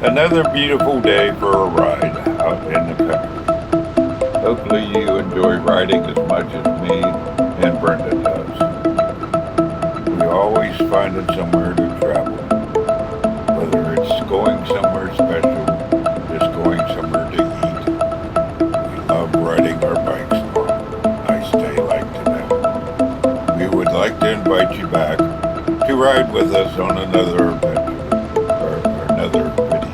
Another beautiful day for a ride out in the country. Hopefully you enjoy riding as much as me and Brenda does. We always find it somewhere to travel, whether it's going somewhere special, just going somewhere to eat. We love riding our bikes on a nice day like today. We would like to invite you back to ride with us on another adventure or another video.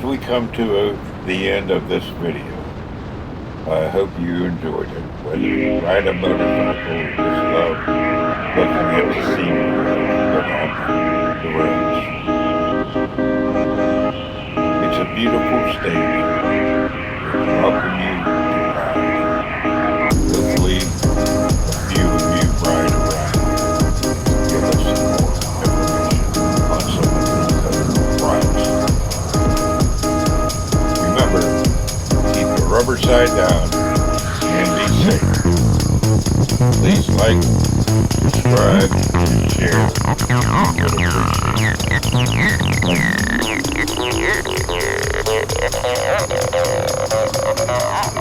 we come to the end of this video, I hope you enjoyed it. Whether you ride a motorcycle or just love looking at the scenery on the roads. It's a beautiful state. We welcome you to ride. Hopefully, a few of you ride around. Give us some more information on some of these other rides. Remember, keep the rubber side down and be safe. Please like, subscribe, and share. Would appreciate it.